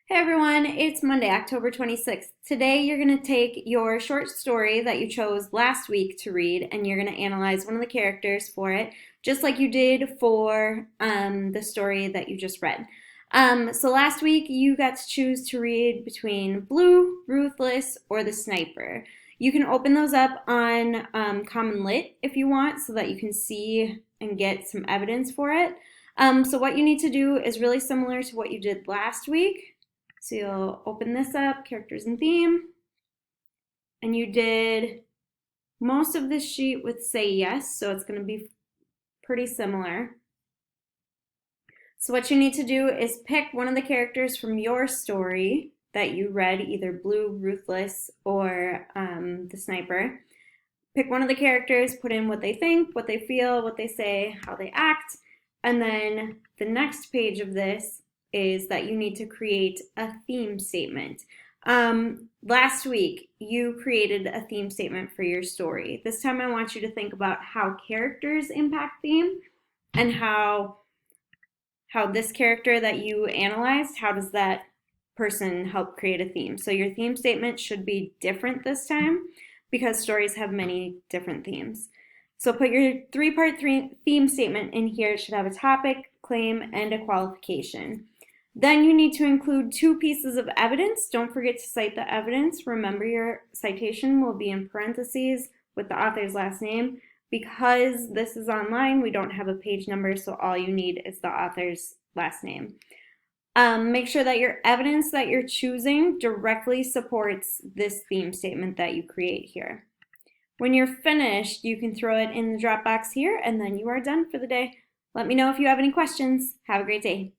Hey everyone, it's Monday, October 26th. Today you're going to take your short story that you chose last week to read and you're going to analyze one of the characters for it, just like you did for the story that you just read. So last week you got to choose to read between Blue, Ruthless, or The Sniper. You can open those up on Common Lit if you want so that you can see and get some evidence for it. So what you need to do is really similar to what you did last week. So you'll open this up, characters and theme, and you did most of this sheet with say yes, so it's going to be pretty similar. So what you need to do is pick one of the characters from your story that you read, either Blue, Ruthless, or The Sniper. Pick one of the characters, put in what they think, what they feel, what they say, how they act, and then the next page of this is that you need to create a theme statement. Last week, you created a theme statement for your story. This time I want you to think about how characters impact theme and how this character that you analyzed, how does that person help create a theme? So your theme statement should be different this time because stories have many different themes. So put your three-part theme statement in here. It should have a topic, claim, and a qualification. Then you need to include 2 pieces of evidence. Don't forget to cite the evidence. Remember, your citation will be in parentheses with the author's last name. Because this is online, we don't have a page number, so all you need is the author's last name. Make sure that your evidence that you're choosing directly supports this theme statement that you create here. When you're finished, you can throw it in the Dropbox here, and then you are done for the day. Let me know if you have any questions. Have a great day.